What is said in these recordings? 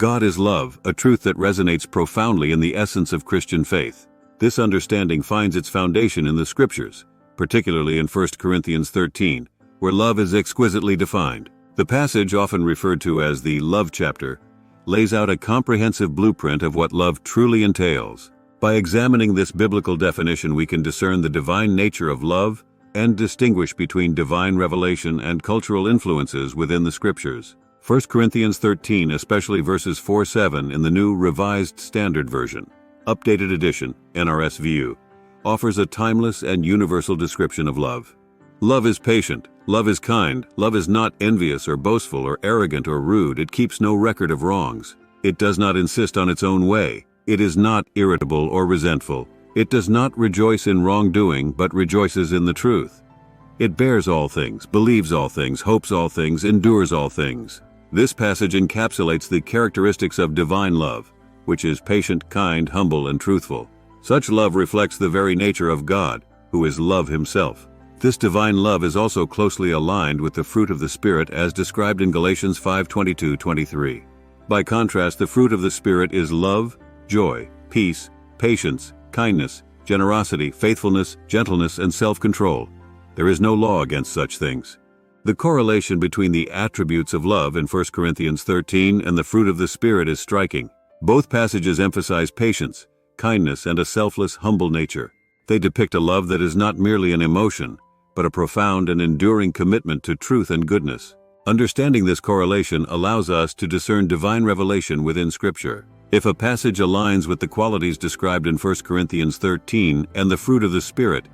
God is love, a truth that resonates profoundly in the essence of Christian faith. This understanding finds its foundation in the Scriptures, particularly in 1 Corinthians 13, where love is exquisitely defined. The passage, often referred to as the love chapter, lays out a comprehensive blueprint of what love truly entails. By examining this biblical definition, we can discern the divine nature of love and distinguish between divine revelation and cultural influences within the Scriptures. 1 Corinthians 13, especially verses 4-7 in the New Revised Standard Version, Updated Edition, NRSV, offers a timeless and universal description of love. Love is patient, love is kind, love is not envious or boastful or arrogant or rude, it keeps no record of wrongs. It does not insist on its own way, it is not irritable or resentful. It does not rejoice in wrongdoing, but rejoices in the truth. It bears all things, believes all things, hopes all things, endures all things. This passage encapsulates the characteristics of divine love, which is patient, kind, humble, and truthful. Such love reflects the very nature of God, who is love himself. This divine love is also closely aligned with the fruit of the Spirit as described in Galatians 5:22-23. By contrast, the fruit of the Spirit is love, joy, peace, patience, kindness, generosity, faithfulness, gentleness, and self-control. There is no law against such things. The correlation between the attributes of love in 1 Corinthians 13 and the fruit of the Spirit is striking. Both passages emphasize patience, kindness, and a selfless, humble nature. They depict a love that is not merely an emotion, but a profound and enduring commitment to truth and goodness. Understanding this correlation allows us to discern divine revelation within Scripture. If a passage aligns with the qualities described in 1 Corinthians 13 and the fruit of the Spirit,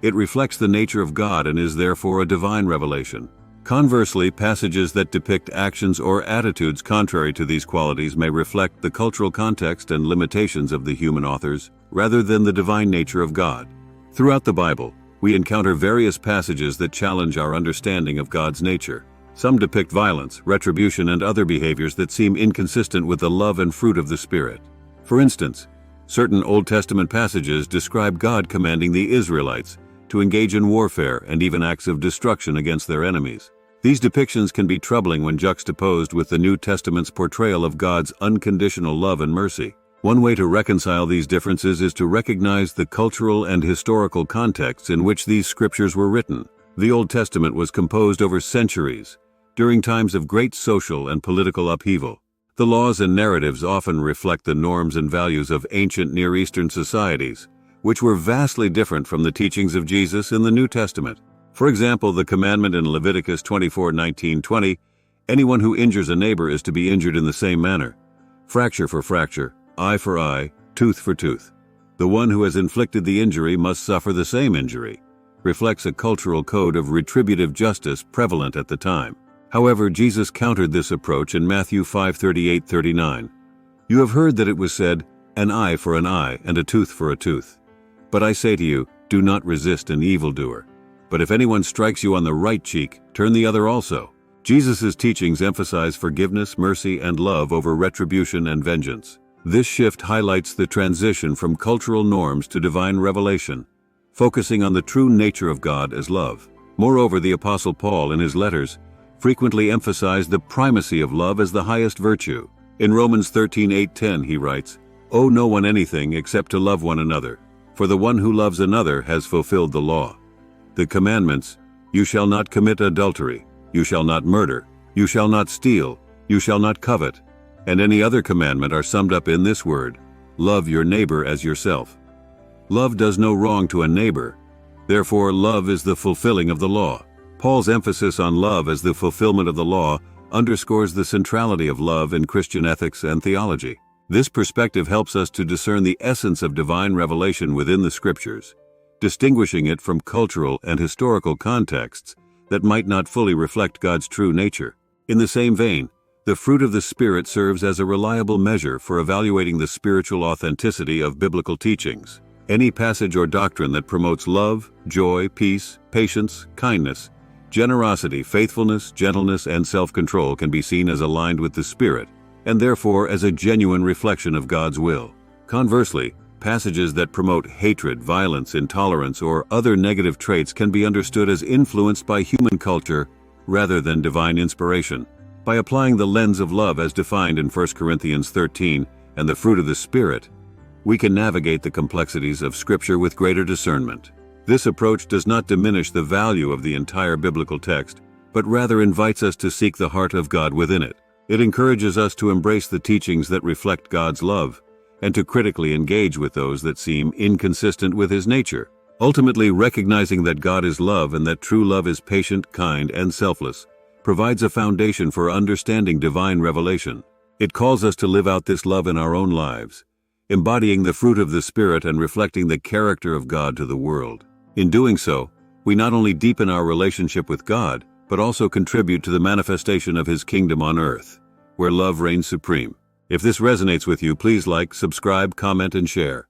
it reflects the nature of God and is therefore a divine revelation. Conversely, passages that depict actions or attitudes contrary to these qualities may reflect the cultural context and limitations of the human authors, rather than the divine nature of God. Throughout the Bible, we encounter various passages that challenge our understanding of God's nature. Some depict violence, retribution, and other behaviors that seem inconsistent with the love and fruit of the Spirit. For instance, certain Old Testament passages describe God commanding the Israelites to engage in warfare and even acts of destruction against their enemies. These depictions can be troubling when juxtaposed with the New Testament's portrayal of God's unconditional love and mercy. One way to reconcile these differences is to recognize the cultural and historical contexts in which these scriptures were written. The Old Testament was composed over centuries, during times of great social and political upheaval. The laws and narratives often reflect the norms and values of ancient Near Eastern societies, which were vastly different from the teachings of Jesus in the New Testament. For example, the commandment in Leviticus 24:19-20, anyone who injures a neighbor is to be injured in the same manner. Fracture for fracture, eye for eye, tooth for tooth. The one who has inflicted the injury must suffer the same injury, reflects a cultural code of retributive justice prevalent at the time. However, Jesus countered this approach in Matthew 5:38-39. You have heard that it was said, an eye for an eye and a tooth for a tooth. But I say to you, do not resist an evildoer. But if anyone strikes you on the right cheek, turn the other also. Jesus' teachings emphasize forgiveness, mercy, and love over retribution and vengeance. This shift highlights the transition from cultural norms to divine revelation, focusing on the true nature of God as love. Moreover, the Apostle Paul, in his letters, frequently emphasized the primacy of love as the highest virtue. In Romans 13:8-10 he writes, Owe no one anything except to love one another, for the one who loves another has fulfilled the law. The commandments, you shall not commit adultery, you shall not murder, you shall not steal, you shall not covet, and any other commandment are summed up in this word, love your neighbor as yourself. Love does no wrong to a neighbor, therefore love is the fulfilling of the law. Paul's emphasis on love as the fulfillment of the law underscores the centrality of love in Christian ethics and theology. This perspective helps us to discern the essence of divine revelation within the Scriptures, distinguishing it from cultural and historical contexts that might not fully reflect God's true nature. In the same vein, the fruit of the Spirit serves as a reliable measure for evaluating the spiritual authenticity of biblical teachings. Any passage or doctrine that promotes love, joy, peace, patience, kindness, generosity, faithfulness, gentleness, and self-control can be seen as aligned with the Spirit, and therefore as a genuine reflection of God's will. Conversely, passages that promote hatred, violence, intolerance, or other negative traits can be understood as influenced by human culture rather than divine inspiration. By applying the lens of love as defined in 1 Corinthians 13 and the fruit of the Spirit, we can navigate the complexities of Scripture with greater discernment. This approach does not diminish the value of the entire biblical text, but rather invites us to seek the heart of God within it. It encourages us to embrace the teachings that reflect God's love, and to critically engage with those that seem inconsistent with His nature. Ultimately, recognizing that God is love and that true love is patient, kind, and selfless, provides a foundation for understanding divine revelation. It calls us to live out this love in our own lives, embodying the fruit of the Spirit and reflecting the character of God to the world. In doing so, we not only deepen our relationship with God, but also contribute to the manifestation of His kingdom on earth, where love reigns supreme. If this resonates with you, please like, subscribe, comment, and share.